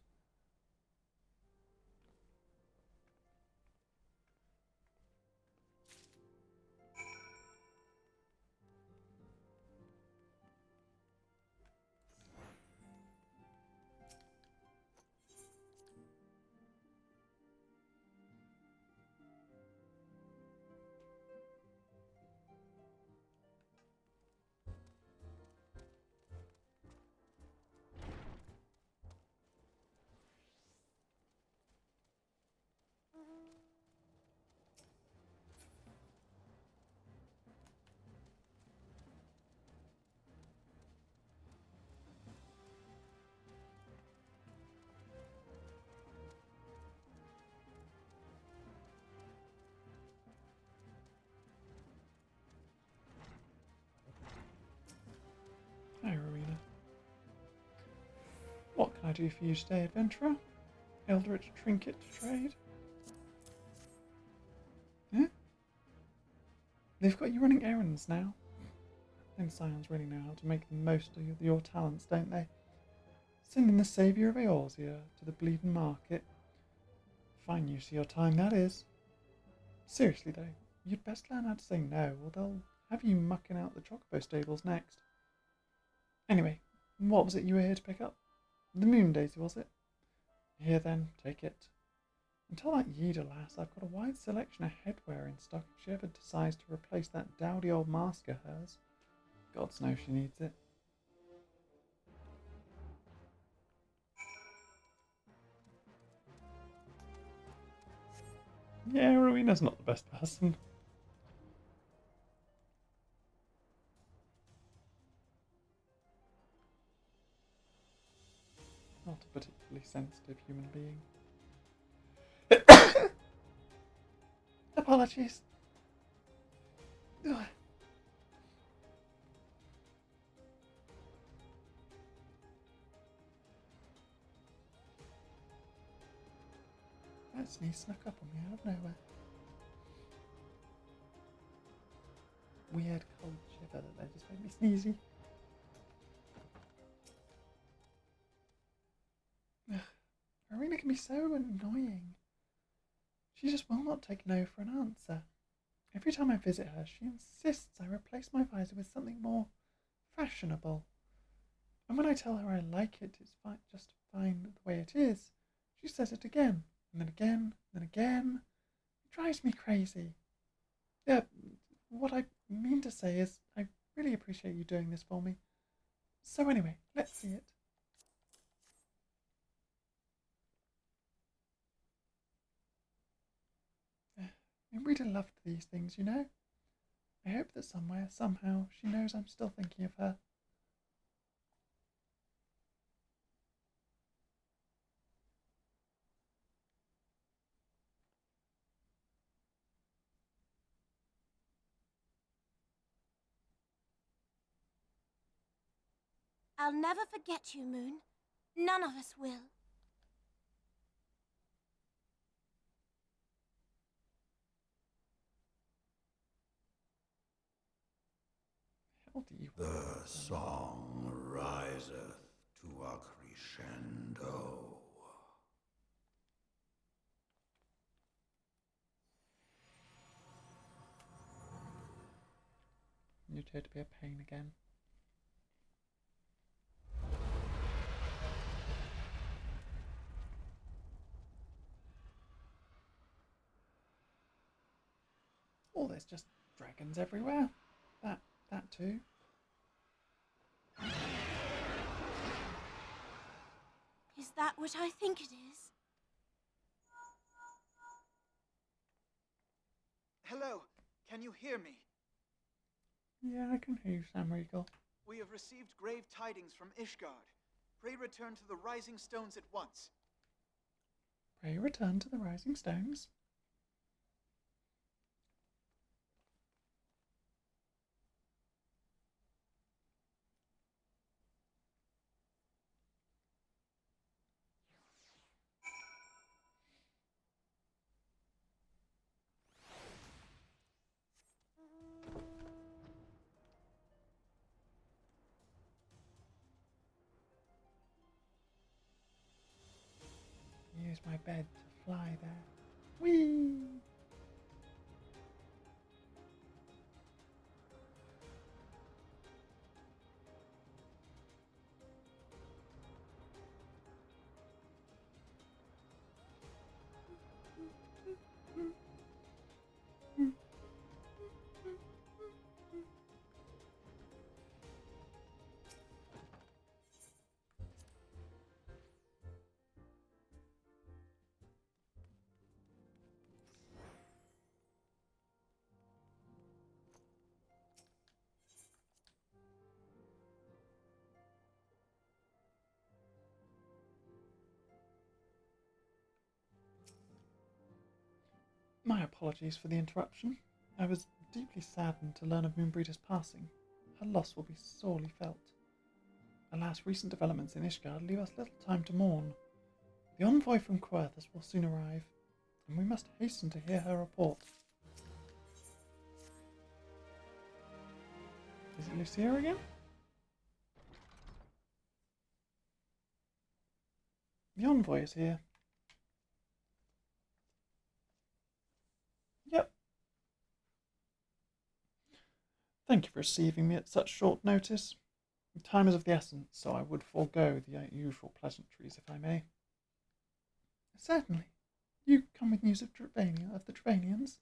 I do for you today, adventurer? Eldritch trinket to trade? Huh? They've got you running errands now. Then Scions really know how to make the most of your talents, don't they? Sending the saviour of Eorzea to the bleeding market. Fine use of your time, that is. Seriously though, you'd best learn how to say no, or they'll have you mucking out the chocobo stables next. Anyway, what was it you were here to pick up? The moon daisy, was it? Here then, take it. And tell that Yida lass I've got a wide selection of headwear in stock if she ever decides to replace that dowdy old mask of hers. Gods knows she needs it. Yeah, Rowena's not the best person. Not a particularly sensitive human being. Apologies. Ugh. That sneeze snuck up on me out of nowhere. Weird cold shiver that just made me sneezy. Rowena can be so annoying. She just will not take no for an answer. Every time I visit her, she insists I replace my visor with something more fashionable. And when I tell her I like it, it's just fine the way it is, she says it again, and then again, and then again. It drives me crazy. Yeah, what I mean to say is I really appreciate you doing this for me. So anyway, let's see it. Moenbryda loved these things, you know. I hope that somewhere, somehow, she knows I'm still thinking of her. I'll never forget you, Moon. None of us will. How do you... The song riseth to a crescendo. You'd here to be a pain again. Oh, there's just dragons everywhere. That too. Is that what I think it is? Hello, can you hear me? Yeah, I can hear you, Sam Regal. We have received grave tidings from Ishgard. Pray return to the Rising Stones at once. Pray return to the Rising Stones. Use my bed to fly there. Whee! My apologies for the interruption. I was deeply saddened to learn of Moenbryda's passing. Her loss will be sorely felt. Alas, recent developments in Ishgard leave us little time to mourn. The envoy from Coerthus will soon arrive, and we must hasten to hear her report. Is it Lucia again? The envoy is here. Yep. Thank you for receiving me at such short notice. Time is of the essence, so I would forego the usual pleasantries, if I may. Certainly. You come with news of the Travanians?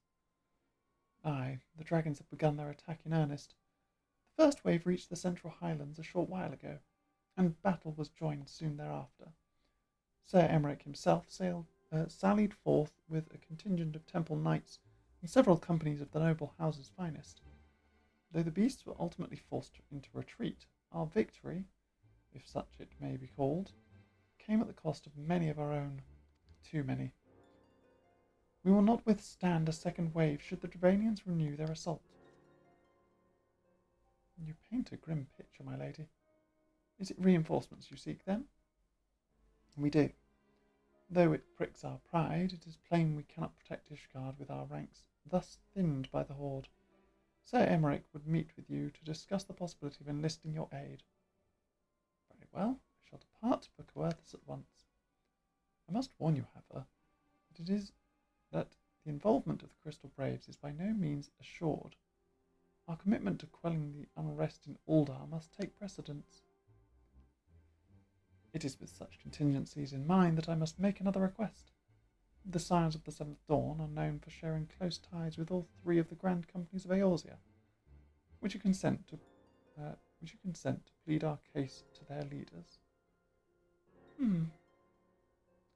Aye, the dragons have begun their attack in earnest. The first wave reached the Central Highlands a short while ago, and battle was joined soon thereafter. Sir Emmerich himself sallied forth with a contingent of temple knights and several companies of the noble house's finest. Though the beasts were ultimately forced into retreat, our victory, if such it may be called, came at the cost of many of our own. Too many. We will not withstand a second wave should the Travanians renew their assault. You paint a grim picture, my lady. Is it reinforcements you seek, then? We do. Though it pricks our pride, it is plain we cannot protect Ishgard with our ranks thus thinned by the horde. Sir Emmerich would meet with you to discuss the possibility of enlisting your aid. Very well, I shall depart for Coerthus at once. I must warn you, however, that the involvement of the Crystal Braves is by no means assured. Our commitment to quelling the unrest in Uldar must take precedence. It is with such contingencies in mind that I must make another request. The Scions of the Seventh Dawn are known for sharing close ties with all three of the grand companies of Eorzea. Would you consent to plead our case to their leaders?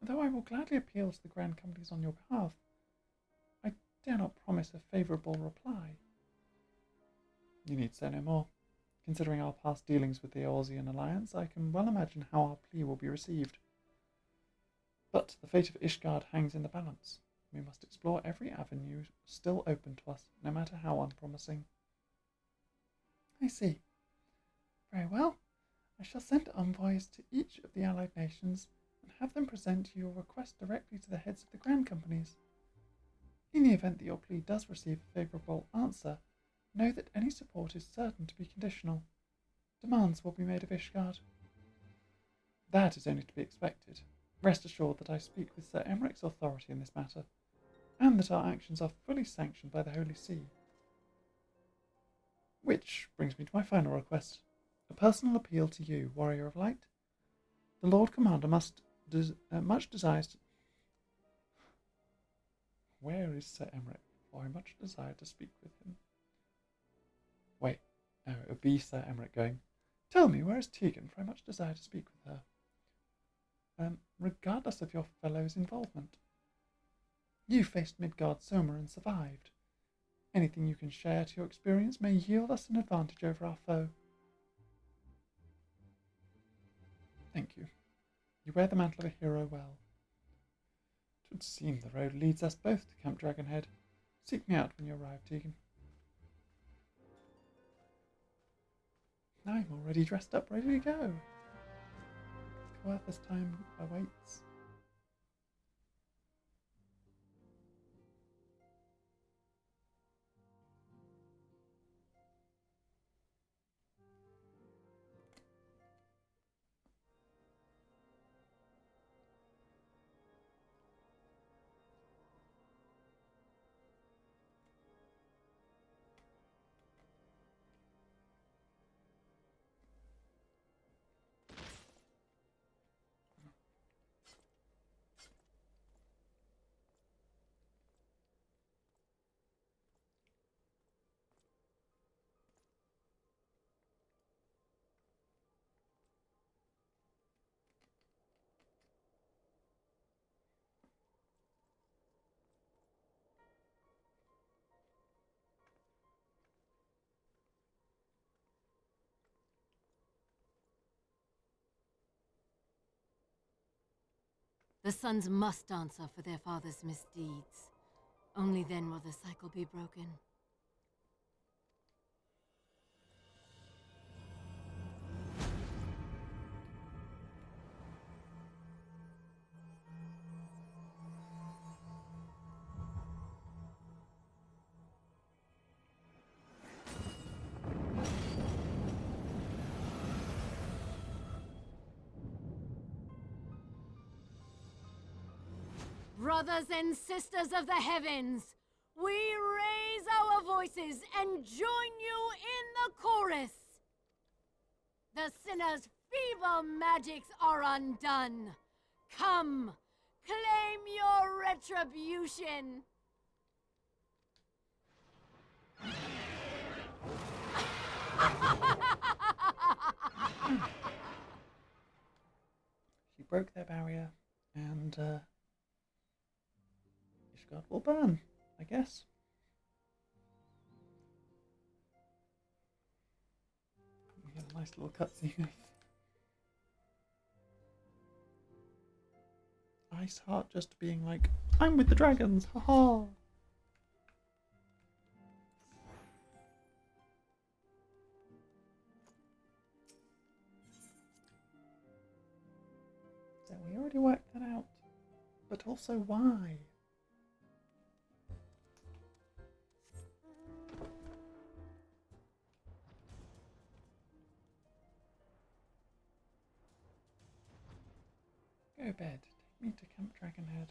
Though I will gladly appeal to the grand companies on your behalf, I dare not promise a favourable reply. You need say no more. Considering our past dealings with the Eorzean alliance, I can well imagine how our plea will be received. But the fate of Ishgard hangs in the balance. We must explore every avenue still open to us, no matter how unpromising. I see. Very well. I shall send envoys to each of the allied nations and have them present your request directly to the heads of the grand companies. In the event that your plea does receive a favourable answer, know that any support is certain to be conditional. Demands will be made of Ishgard. That is only to be expected. Rest assured that I speak with Sir Emmerich's authority in this matter, and that our actions are fully sanctioned by the Holy See. Which brings me to my final request, a personal appeal to you, Warrior of Light. The Lord Commander much desires to... Where is Sir Emmerich? For I much desire to speak with him. Wait, no, it would be Sir Emmerich going, Tell me, where is Tegan, for I much desire to speak with her. Regardless of your fellow's involvement. You faced Midgard Soma and survived. Anything you can share to your experience may yield us an advantage over our foe. Thank you. You wear the mantle of a hero well. It would seem the road leads us both to Camp Dragonhead. Seek me out when you arrive, Tegan. I'm already dressed up, ready to go. Coerthus time awaits. The sons must answer for their father's misdeeds. Only then will the cycle be broken. Brothers and sisters of the heavens, we raise our voices and join you in the chorus. The sinner's feeble magics are undone. Come, claim your retribution. She broke their barrier, and Ishgard will burn, I guess. We get a nice little cutscene of Iceheart just being like, I'm with the dragons, haha! So we already worked that out. But also why? Go bed. Take me to Camp Dragonhead.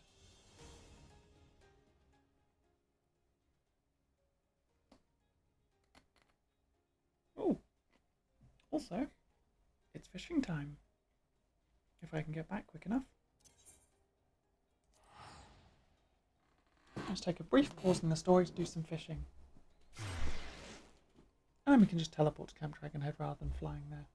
Oh! Also, it's fishing time. If I can get back quick enough. Let's take a brief pause in the story to do some fishing. And then we can just teleport to Camp Dragonhead rather than flying there.